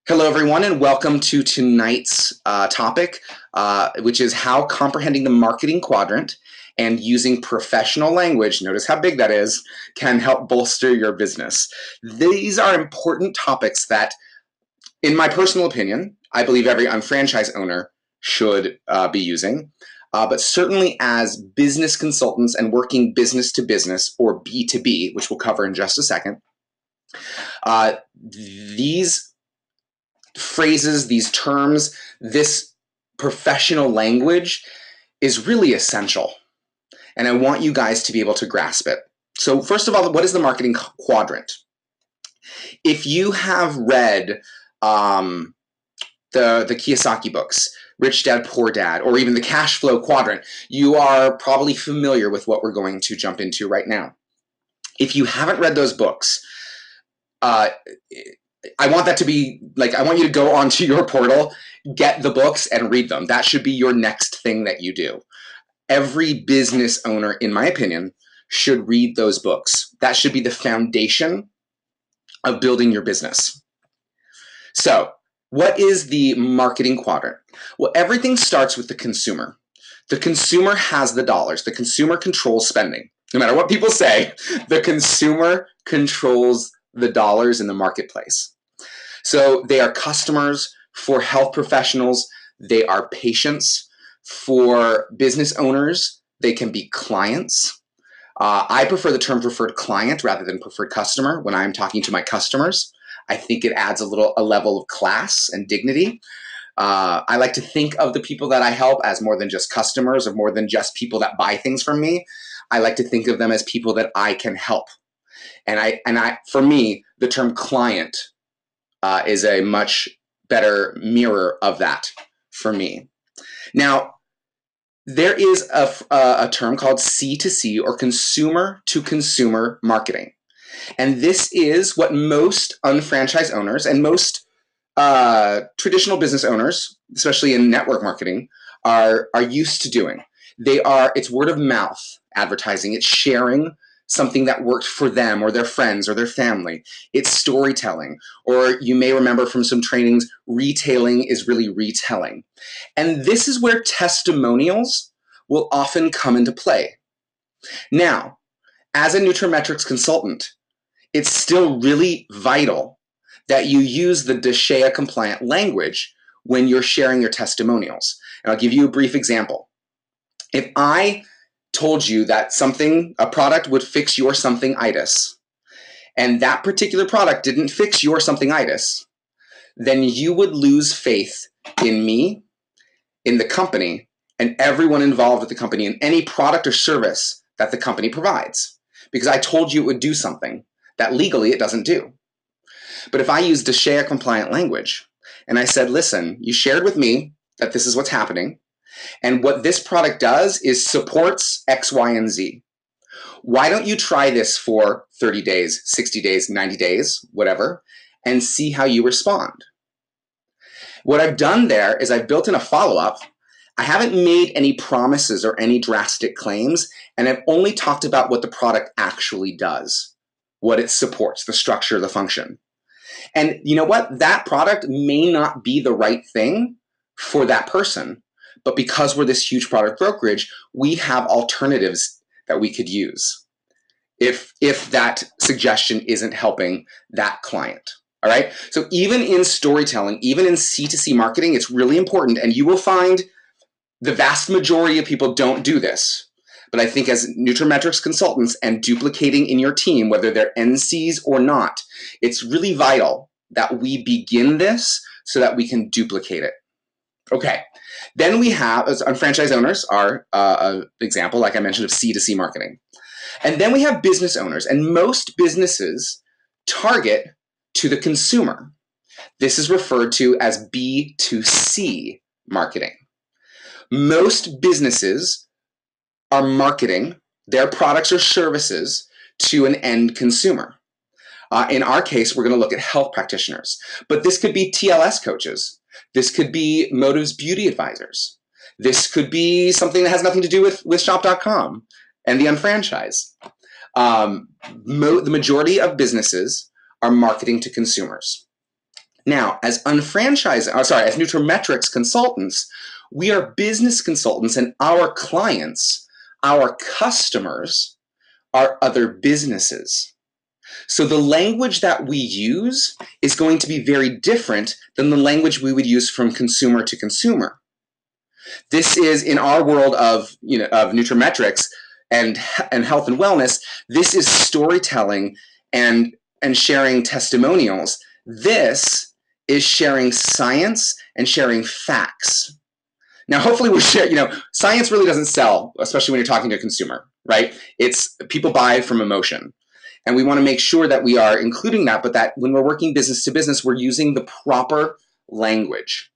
Hello, everyone, and welcome to tonight's topic, which is how comprehending the marketing quadrant and using professional language, notice how big that is, can help bolster your business. These are important topics that, in my personal opinion, I believe every unfranchised owner should be using. But certainly as business consultants and working business to business, or B2B, which we'll cover in just a second, these phrases, these terms, this professional language is really essential. And I want you guys to be able to grasp it. So first of all, what is the marketing quadrant? If you have read the Kiyosaki books, Rich Dad, Poor Dad, or even the cash flow quadrant, you are probably familiar with what we're going to jump into right now. If you haven't read those books, I want that to be like, I want you to go onto your portal, get the books and read them. That should be your next thing that you do. Every business owner, in my opinion, should read those books. That should be the foundation of building your business. So, what is the marketing quadrant? Well, everything starts with the consumer. The consumer has the dollars. The consumer controls spending. No matter what people say, the consumer controls the dollars in the marketplace. So they are customers for health professionals. They are patients for business owners. They can be clients. I prefer the term preferred client rather than preferred customer when I'm talking to my customers. I think it adds a level of class and dignity. I like to think of the people that I help as more than just customers or more than just people that buy things from me. I like to think of them as people that I can help. And for me, the term client is a much better mirror of that for me. Now, there is a term called C2C, or consumer to consumer marketing. And this is what most unfranchised owners and most traditional business owners, especially in network marketing, are used to doing. It's word of mouth advertising. It's sharing something that worked for them or their friends or their family. It's storytelling. Or you may remember from some trainings, retailing is really retelling. And this is where testimonials will often come into play. Now, as a nutraMetrix consultant, it's still really vital that you use the DSHEA compliant language when you're sharing your testimonials. And I'll give you a brief example. If I told you that a product would fix your something-itis, and that particular product didn't fix your something-itis, then you would lose faith in me, in the company, and everyone involved with the company in any product or service that the company provides. Because I told you it would do something that legally it doesn't do. But if I use DSHEA compliant language, and I said, listen, you shared with me that this is what's happening, and what this product does is supports X, Y, and Z. Why don't you try this for 30 days, 60 days, 90 days, whatever, and see how you respond? What I've done there is I've built in a follow-up. I haven't made any promises or any drastic claims, and I've only talked about what the product actually does, what it supports, the structure, the function. And you know what? That product may not be the right thing for that person. But because we're this huge product brokerage, we have alternatives that we could use if that suggestion isn't helping that client. All right. So even in storytelling, even in C2C marketing, it's really important. And you will find the vast majority of people don't do this. But I think as nutraMetrix consultants and duplicating in your team, whether they're NCs or not, it's really vital that we begin this so that we can duplicate it. Okay. Then we have, as unfranchised owners are an example, like I mentioned, of C2C marketing. And then we have business owners, and most businesses target to the consumer. This is referred to as B2C marketing. Most businesses are marketing their products or services to an end consumer. In our case, we're going to look at health practitioners, but this could be TLS coaches. This could be Motives beauty advisors. This could be something that has nothing to do with shop.com and the unfranchise. The majority of businesses are marketing to consumers. Now, as nutraMetrix consultants, we are business consultants, and our clients, our customers, are other businesses. So the language that we use is going to be very different than the language we would use from consumer to consumer. This is, in our world of nutraMetrix and health and wellness, this is storytelling and sharing testimonials. This is sharing science and sharing facts. Now, hopefully we're sharing, science really doesn't sell, especially when you're talking to a consumer, right? It's people buy from emotion. And we want to make sure that we are including that, but that when we're working business to business, we're using the proper language.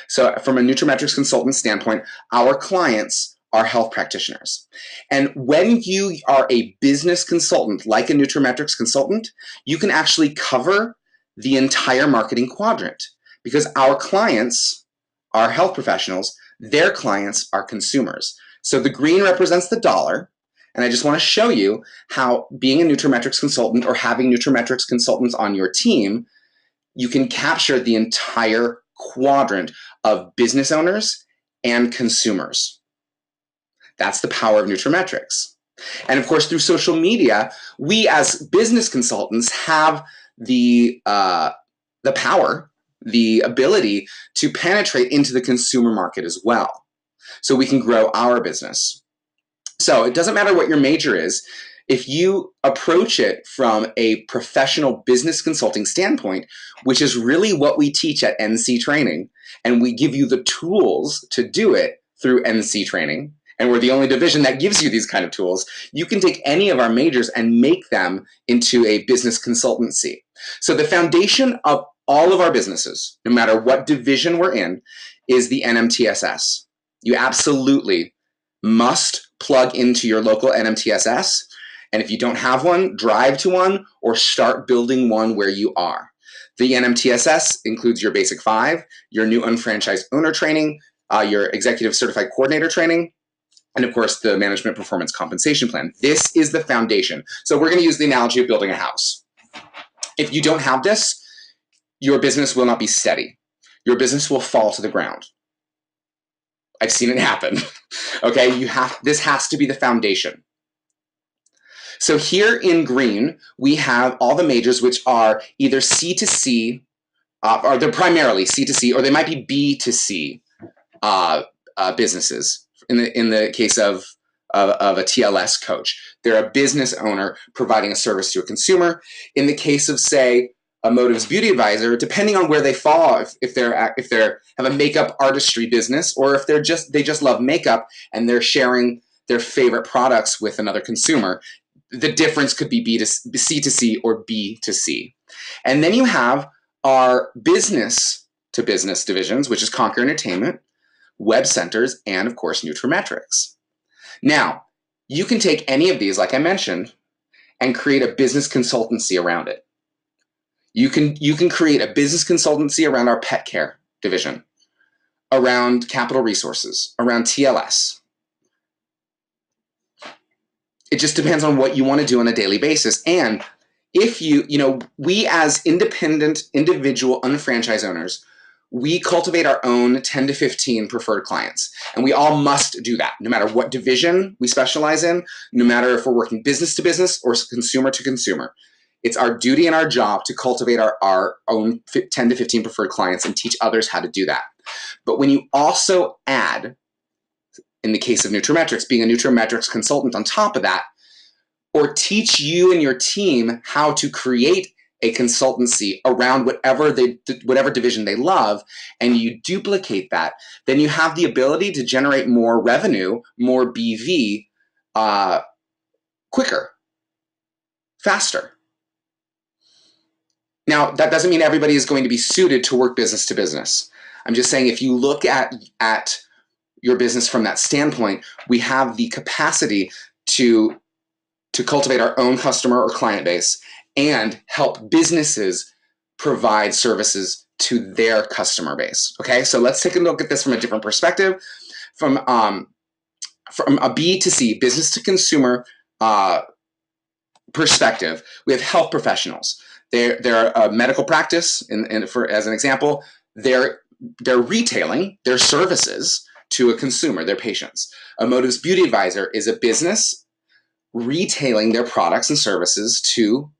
So from a nutraMetrix consultant standpoint, our clients are health practitioners. And when you are a business consultant, like a nutraMetrix consultant, you can actually cover the entire marketing quadrant, because our clients are health professionals, their clients are consumers. So the green represents the dollar. And I just want to show you how being a nutraMetrix consultant or having nutraMetrix consultants on your team, you can capture the entire quadrant of business owners and consumers. That's the power of nutraMetrix. And of course, through social media, we as business consultants have the power, the ability to penetrate into the consumer market as well. So we can grow our business. So it doesn't matter what your major is. If you approach it from a professional business consulting standpoint, which is really what we teach at NC Training, and we give you the tools to do it through NC Training, and we're the only division that gives you these kind of tools, you can take any of our majors and make them into a business consultancy. So the foundation of all of our businesses, no matter what division we're in, is the NMTSS. You absolutely must plug into your local NMTSS. And if you don't have one, drive to one or start building one where you are. The NMTSS includes your Basic 5, your new unfranchised owner training, your executive certified coordinator training, and of course the management performance compensation plan. This is the foundation. So we're going to use the analogy of building a house. If you don't have this, your business will not be steady. Your business will fall to the ground. I've seen it happen. Okay, this has to be the foundation. So here in green, we have all the majors, which are either C2C, or they're primarily C2C, or they might be B2C businesses. In the case of a TLS coach, they're a business owner providing a service to a consumer. In the case of, say, a Motives Beauty Advisor, depending on where they fall, if they have a makeup artistry business, or if they just love makeup and they're sharing their favorite products with another consumer, the difference could be C2C or B2C. And then you have our business to business divisions, which is Conquer Entertainment, Web Centers, and of course nutraMetrix. Now, you can take any of these, like I mentioned, and create a business consultancy around it. You can create a business consultancy around our pet care division, around capital resources, around TLS. It just depends on what you want to do on a daily basis. And if we as independent, individual, unfranchised owners, we cultivate our own 10 to 15 preferred clients. And we all must do that, no matter what division we specialize in, no matter if we're working business to business or consumer to consumer. It's our duty and our job to cultivate our own 10 to 15 preferred clients and teach others how to do that. But when you also add, in the case of nutraMetrix, being a nutraMetrix consultant on top of that, or teach you and your team how to create a consultancy around whatever division they love, and you duplicate that, then you have the ability to generate more revenue, more BV, quicker, faster. Now, that doesn't mean everybody is going to be suited to work business to business. I'm just saying if you look at your business from that standpoint, we have the capacity to cultivate our own customer or client base and help businesses provide services to their customer base. Okay, so let's take a look at this from a different perspective. From a B to C, business to consumer perspective, we have health professionals. They're a medical practice, as an example. They're retailing their services to a consumer, their patients. A Motives Beauty Advisor is a business retailing their products and services to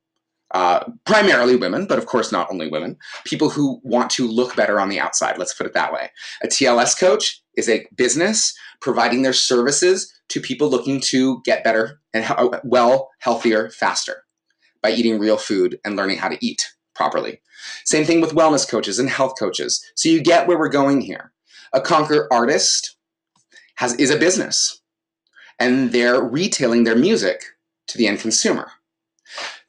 primarily women, but of course not only women, people who want to look better on the outside, let's put it that way. A TLS coach is a business providing their services to people looking to get better and healthier, faster by eating real food and learning how to eat properly. Same thing with wellness coaches and health coaches. So you get where we're going here. A Conquer artist is a business, and they're retailing their music to the end consumer.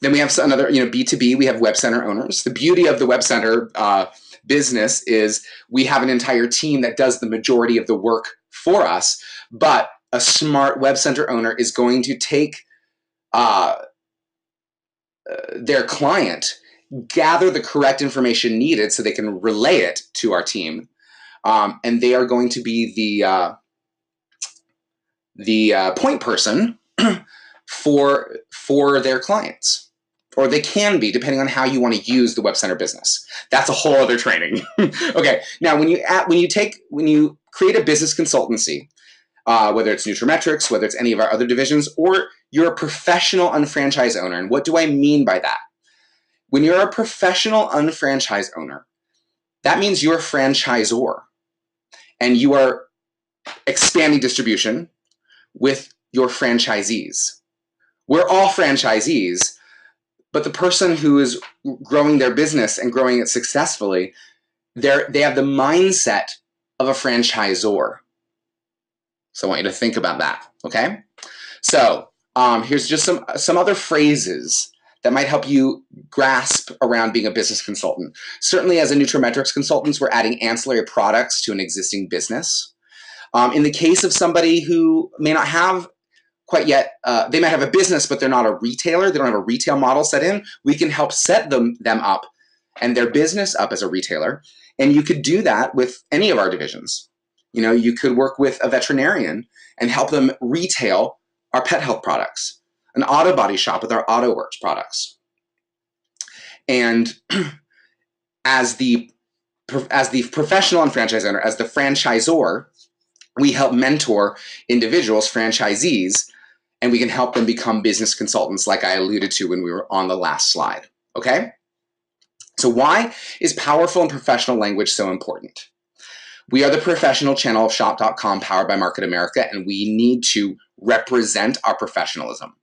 Then we have another, B2B, we have web center owners. The beauty of the web center business is we have an entire team that does the majority of the work for us, but a smart web center owner is going to take their client, gather the correct information needed so they can relay it to our team, and they are going to be the point person for their clients, or they can be, depending on how you want to use the web center business. That's a whole other training. Okay, now when you create a business consultancy, whether it's nutraMetrix, whether it's any of our other divisions, or you're a professional unfranchised owner. And what do I mean by that? When you're a professional unfranchised owner, that means you're a franchisor and you are expanding distribution with your franchisees. We're all franchisees, but the person who is growing their business and growing it successfully, they have the mindset of a franchisor. So I want you to think about that, okay? So here's just some other phrases that might help you grasp around being a business consultant. Certainly as a nutraMetrix consultant, we're adding ancillary products to an existing business. In the case of somebody who may not have quite yet, they might have a business, but they're not a retailer, they don't have a retail model set in, we can help set them up and their business up as a retailer. And you could do that with any of our divisions. You could work with a veterinarian and help them retail our pet health products, an auto body shop with our AutoWorks products. And as the professional and franchise owner, as the franchisor, we help mentor individuals, franchisees, and we can help them become business consultants like I alluded to when we were on the last slide, okay? So why is powerful and professional language so important? We are the professional channel of shop.com powered by Market America, and we need to represent our professionalism.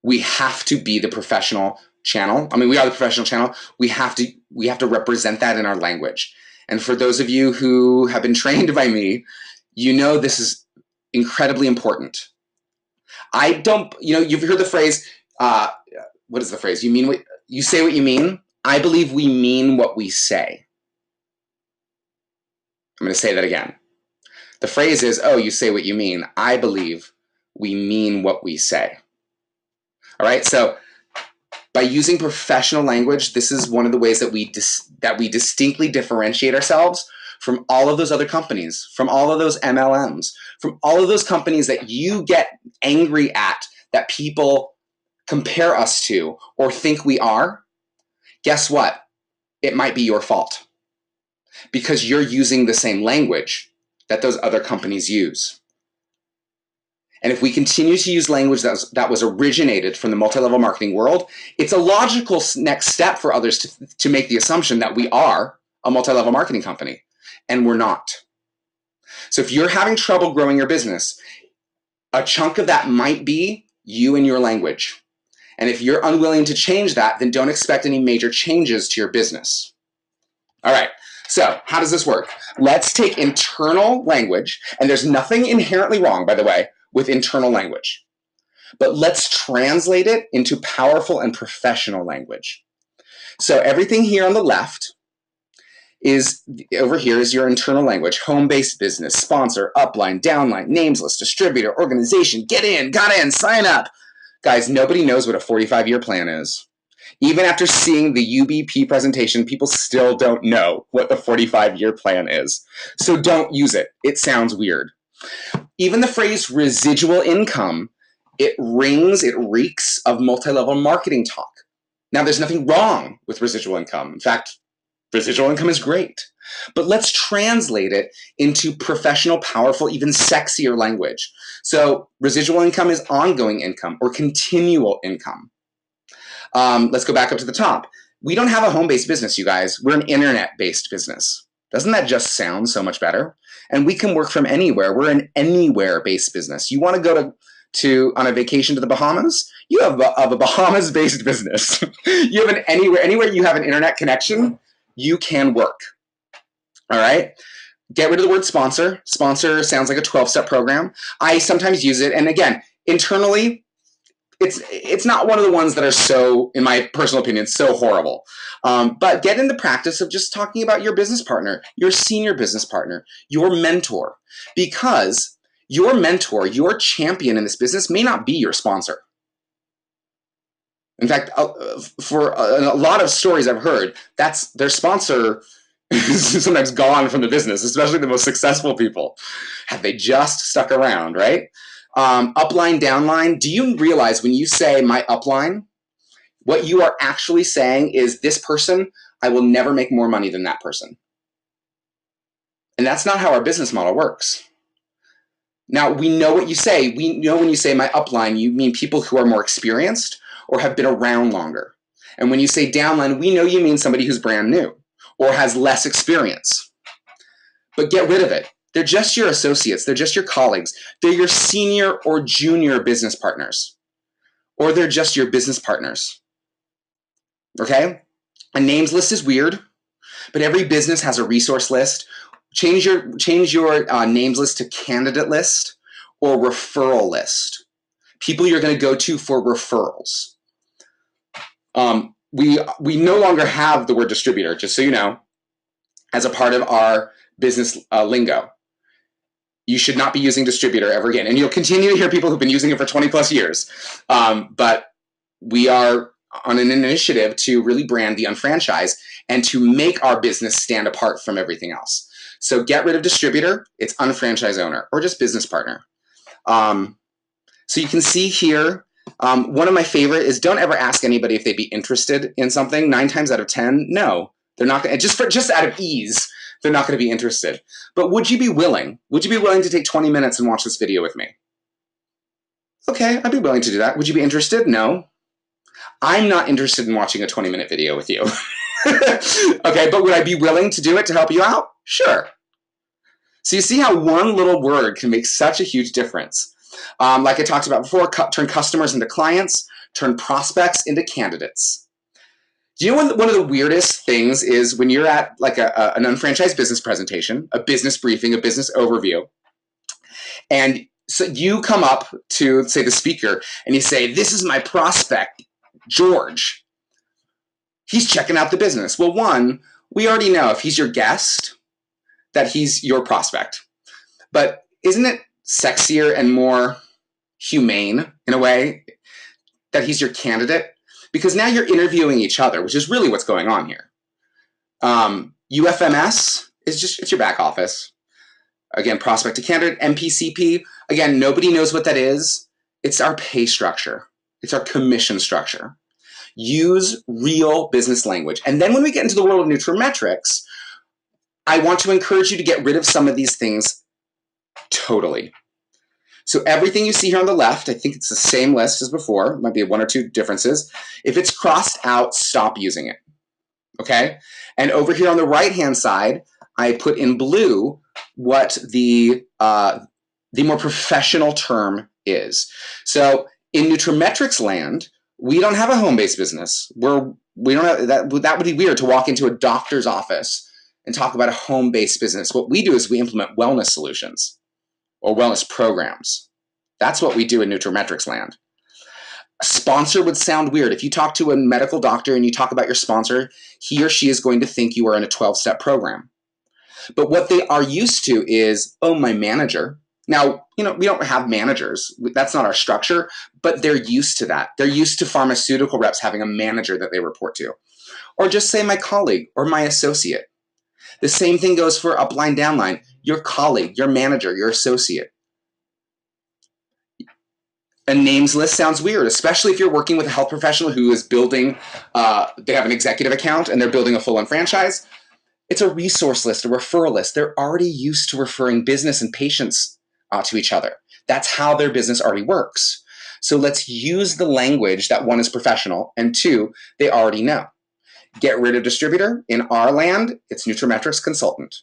We have to be the professional channel. We are the professional channel. We have to represent that in our language. And for those of you who have been trained by me, this is incredibly important. You've heard the phrase, what is the phrase? You say what you mean. I believe we mean what we say. I'm going to say that again. The phrase is, you say what you mean. I believe we mean what we say. All right, so by using professional language, this is one of the ways that we distinctly differentiate ourselves from all of those other companies, from all of those MLMs, from all of those companies that you get angry at, that people compare us to or think we are. Guess what? It might be your fault because you're using the same language that those other companies use. And if we continue to use language that was originated from the multi-level marketing world, it's a logical next step for others to make the assumption that we are a multi-level marketing company, and we're not. So if you're having trouble growing your business, a chunk of that might be you and your language. And if you're unwilling to change that, then don't expect any major changes to your business. All right. So how does this work? Let's take internal language, and there's nothing inherently wrong, by the way, with internal language. But let's translate it into powerful and professional language. So everything here on the left over here is your internal language: home-based business, sponsor, upline, downline, names list, distributor, organization, get in, got in, sign up. Guys, nobody knows what a 45-year plan is. Even after seeing the UBP presentation, people still don't know what the 45-year plan is. So don't use it. It sounds weird. Even the phrase residual income, it reeks of multi-level marketing talk. Now, there's nothing wrong with residual income. In fact, residual income is great. But let's translate it into professional, powerful, even sexier language. So residual income is ongoing income or continual income. Let's go back up to the top. We don't have a home-based business, you guys. We're an internet-based business. Doesn't that just sound so much better? And we can work from anywhere. We're an anywhere-based business. You want to go to on a vacation to the Bahamas? You have a Bahamas-based business. You have an anywhere you have an internet connection, you can work. All right? Get rid of the word sponsor. Sponsor sounds like a 12-step program. I sometimes use it, and again, internally, it's not one of the ones that are so, in my personal opinion, so horrible. But get in the practice of just talking about your business partner, your senior business partner, your mentor, because your mentor, your champion in this business may not be your sponsor. In fact, for a lot of stories I've heard, that's their sponsor is sometimes gone from the business, especially the most successful people. Have they just stuck around, right? Upline, downline. Do you realize when you say my upline, what you are actually saying is this person, I will never make more money than that person. And that's not how our business model works. Now, we know what you say. We know when you say my upline, you mean people who are more experienced or have been around longer. And when you say downline, we know you mean somebody who's brand new or has less experience. But get rid of it. They're just your associates. They're just your colleagues. They're your senior or junior business partners. Or they're just your business partners. Okay? A names list is weird, but every business has a resource list. Change your names list to candidate list or referral list. People you're going to go to for referrals. We no longer have the word distributor, just so you know, as a part of our business lingo. You should not be using distributor ever again. And you'll continue to hear people who've been using it for 20 plus years. But we are on an initiative to really brand the unfranchised and to make our business stand apart from everything else. So get rid of distributor, it's unfranchised owner, or just business partner. So you can see here, one of my favorite is don't ever ask anybody if they'd be interested in something. 9 times out of 10, no. They're not going to, just out of ease, they're not going to be interested. But would you be willing? Would you be willing to take 20 minutes and watch this video with me? Okay, I'd be willing to do that. Would you be interested? No. I'm not interested in watching a 20-minute video with you. Okay, but would I be willing to do it to help you out? Sure. So you see how one little word can make such a huge difference. Like I talked about before, turn customers into clients, turn prospects into candidates. Do you know one of the weirdest things is when you're at like an unfranchised business presentation, a business briefing, a business overview, and so you come up to, say, the speaker, and you say, this is my prospect, George. He's checking out the business. Well, one, we already know if he's your guest, that he's your prospect. But isn't it sexier and more humane, in a way, that he's your candidate? Because now you're interviewing each other, which is really what's going on here. UFMS is just, it's your back office. Again, prospect to candidate. MPCP, again, nobody knows what that is. It's our pay structure. It's our commission structure. Use real business language. And then when we get into the world of nutraMetrix, I want to encourage you to get rid of some of these things totally. So everything you see here on the left, I think it's the same list as before. It might be 1 or 2 differences. If it's crossed out, stop using it. Okay? And over here on the right-hand side, I put in blue what the more professional term is. So in nutraMetrix land, we don't have a home-based business. We don't have that would be weird to walk into a doctor's office and talk about a home-based business. What we do is we implement wellness solutions or wellness programs. That's what we do in nutraMetrix land. A sponsor would sound weird. If you talk to a medical doctor and you talk about your sponsor, he or she is going to think you are in a 12-step program. But what they are used to is, oh, my manager. Now, we don't have managers. That's not our structure, but they're used to that. They're used to pharmaceutical reps having a manager that they report to. Or just say my colleague or my associate. The same thing goes for upline, downline. Your colleague, your manager, your associate. A names list sounds weird, especially if you're working with a health professional who is building, they have an executive account and they're building a full-on franchise. It's a resource list, a referral list. They're already used to referring business and patients to each other. That's how their business already works. So let's use the language that one is professional and two, they already know. Get rid of distributor. In our land, it's nutraMetrix consultant.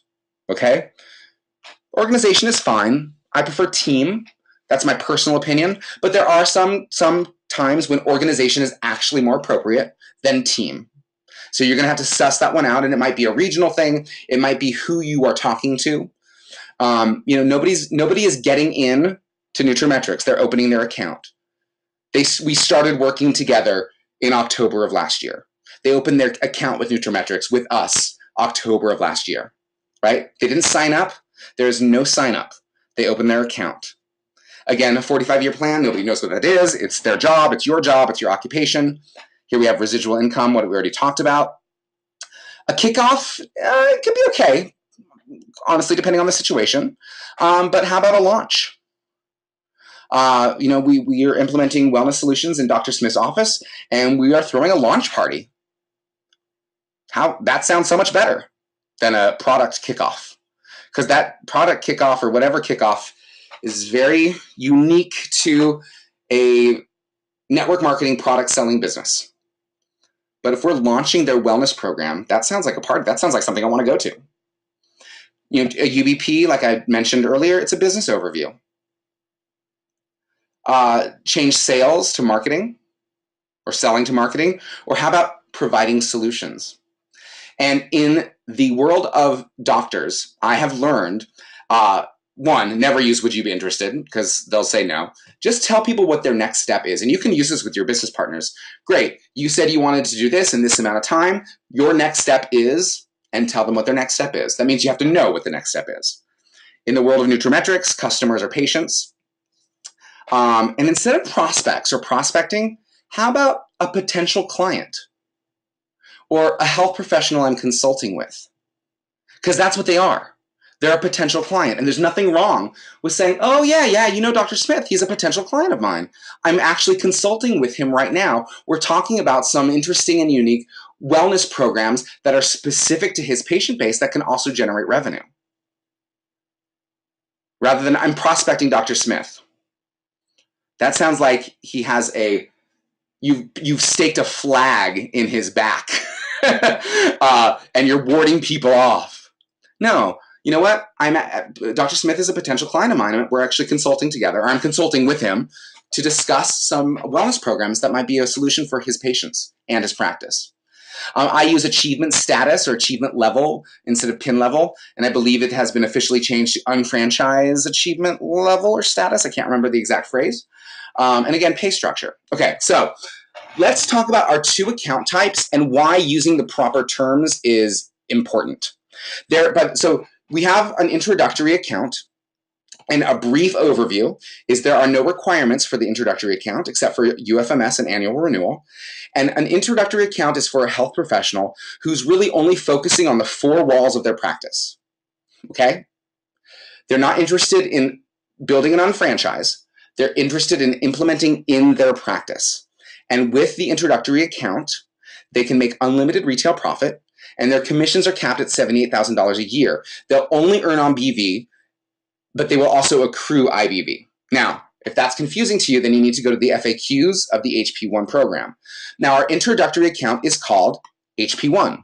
Okay? Organization is fine. I prefer team. That's my personal opinion. But there are some times when organization is actually more appropriate than team. So you're going to have to suss that one out, and it might be a regional thing. It might be who you are talking to. Nobody is getting in to nutraMetrix. They're opening their account. We started working together in October of last year. They opened their account with nutraMetrix with us October of last year, right? They didn't sign up. There's no sign up. They opened their account. Again, a 45-year plan, nobody knows what that is. It's their job, it's your occupation. Here we have residual income, what we already talked about. A kickoff, it could be okay, honestly, depending on the situation. But how about a launch? We are implementing wellness solutions in Dr. Smith's office, and we are throwing a launch party. That sounds so much better than a product kickoff, because that product kickoff or whatever kickoff is very unique to a network marketing product selling business. But if we're launching their wellness program, that sounds like a party. That sounds like something I want to go to. A UBP, like I mentioned earlier, it's a business overview. Change sales to marketing or selling to marketing, or how about providing solutions? And in the world of doctors, I have learned, one, never use would you be interested, because they'll say no. Just tell people what their next step is. And you can use this with your business partners. Great. You said you wanted to do this in this amount of time. Your next step is, and tell them what their next step is. That means you have to know what the next step is. In the world of nutraMetrix, customers are patients. And instead of prospects or prospecting, how about a potential client or a health professional I'm consulting with? Because that's what they are. They're a potential client. And there's nothing wrong with saying, oh, yeah, Dr. Smith, he's a potential client of mine. I'm actually consulting with him right now. We're talking about some interesting and unique wellness programs that are specific to his patient base that can also generate revenue. Rather than I'm prospecting Dr. Smith. That sounds like he has you've staked a flag in his back and you're warding people off. No. You know what? Dr. Smith is a potential client of mine. We're actually consulting together. I'm consulting with him to discuss some wellness programs that might be a solution for his patients and his practice. I use achievement status or achievement level instead of PIN level, and I believe it has been officially changed to unfranchised achievement level or status. I can't remember the exact phrase. And again, pay structure. Okay, so let's talk about our two account types and why using the proper terms is important. So we have an introductory account, and a brief overview is there are no requirements for the introductory account except for UFMS and annual renewal. And an introductory account is for a health professional who's really only focusing on the four walls of their practice. Okay? They're not interested in building an unfranchise. They're interested in implementing in their practice. And with the introductory account, they can make unlimited retail profit, and their commissions are capped at $78,000 a year. They'll only earn on BV, but they will also accrue IBV. Now, if that's confusing to you, then you need to go to the FAQs of the HP1 program. Now, our introductory account is called HP1.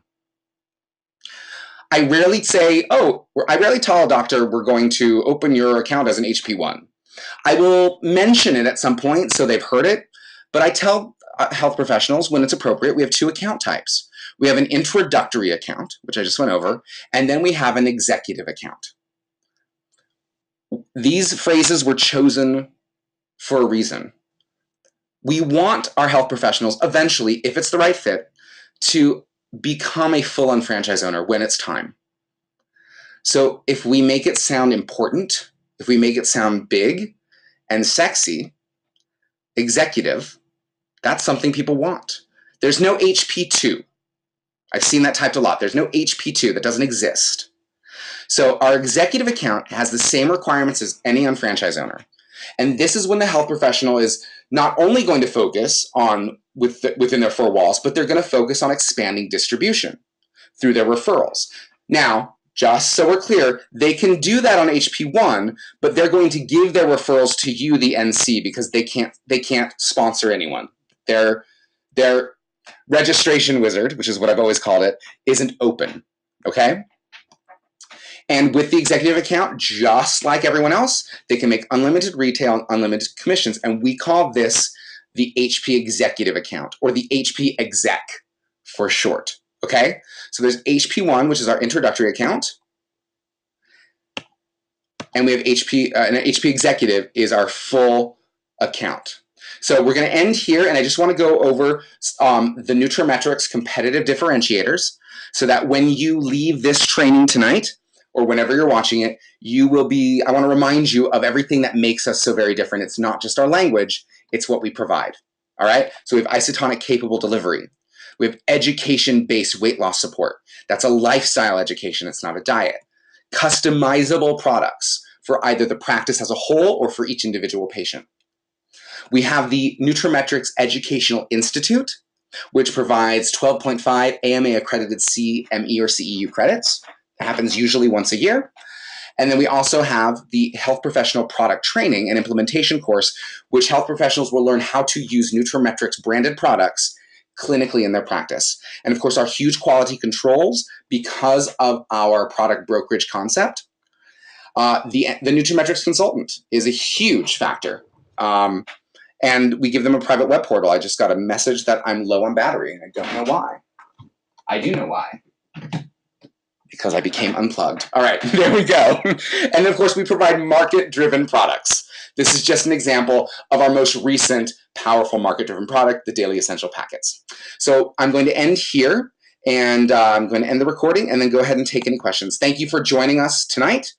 I rarely tell a doctor we're going to open your account as an HP1. I will mention it at some point so they've heard it, but I tell health professionals when it's appropriate, we have two account types. We have an introductory account, which I just went over, and then we have an executive account. These phrases were chosen for a reason. We want our health professionals eventually, if it's the right fit, to become a full-on franchise owner when it's time. So if we make it sound important, if we make it sound big and sexy, executive, that's something people want. There's no HP2. I've seen that typed a lot. There's no HP2. That doesn't exist. So our executive account has the same requirements as any unfranchised owner. And this is when the health professional is not only going to focus on within their four walls, but they're going to focus on expanding distribution through their referrals. Now, just so we're clear, they can do that on HP1, but they're going to give their referrals to you, the NC, because they can't sponsor anyone. Their registration wizard, which is what I've always called it, isn't open. Okay? And with the executive account, just like everyone else, they can make unlimited retail and unlimited commissions. And we call this the HP executive account, or the HP exec for short. Okay? So there's HP1, which is our introductory account. And we have HP, and HP executive is our full account. So we're going to end here, and I just want to go over the nutraMetrix competitive differentiators so that when you leave this training tonight, or whenever you're watching it, you will be, I want to remind you of everything that makes us so very different. It's not just our language, it's what we provide. All right? So we have isotonic capable delivery. We have education-based weight loss support. That's a lifestyle education, it's not a diet. Customizable products for either the practice as a whole or for each individual patient. We have the nutraMetrix Educational Institute, which provides 12.5 AMA accredited CME or CEU credits. It happens usually once a year. And then we also have the Health Professional Product Training and Implementation course, which health professionals will learn how to use nutraMetrix branded products clinically in their practice. And of course, our huge quality controls because of our product brokerage concept. The nutraMetrix consultant is a huge factor. And we give them a private web portal. I just got a message that I'm low on battery, and I don't know why. I do know why. Because I became unplugged. All right, there we go. And of course, we provide market-driven products. This is just an example of our most recent powerful market-driven product, the Daily Essential Packets. So I'm going to end here, and I'm going to end the recording and then go ahead and take any questions. Thank you for joining us tonight.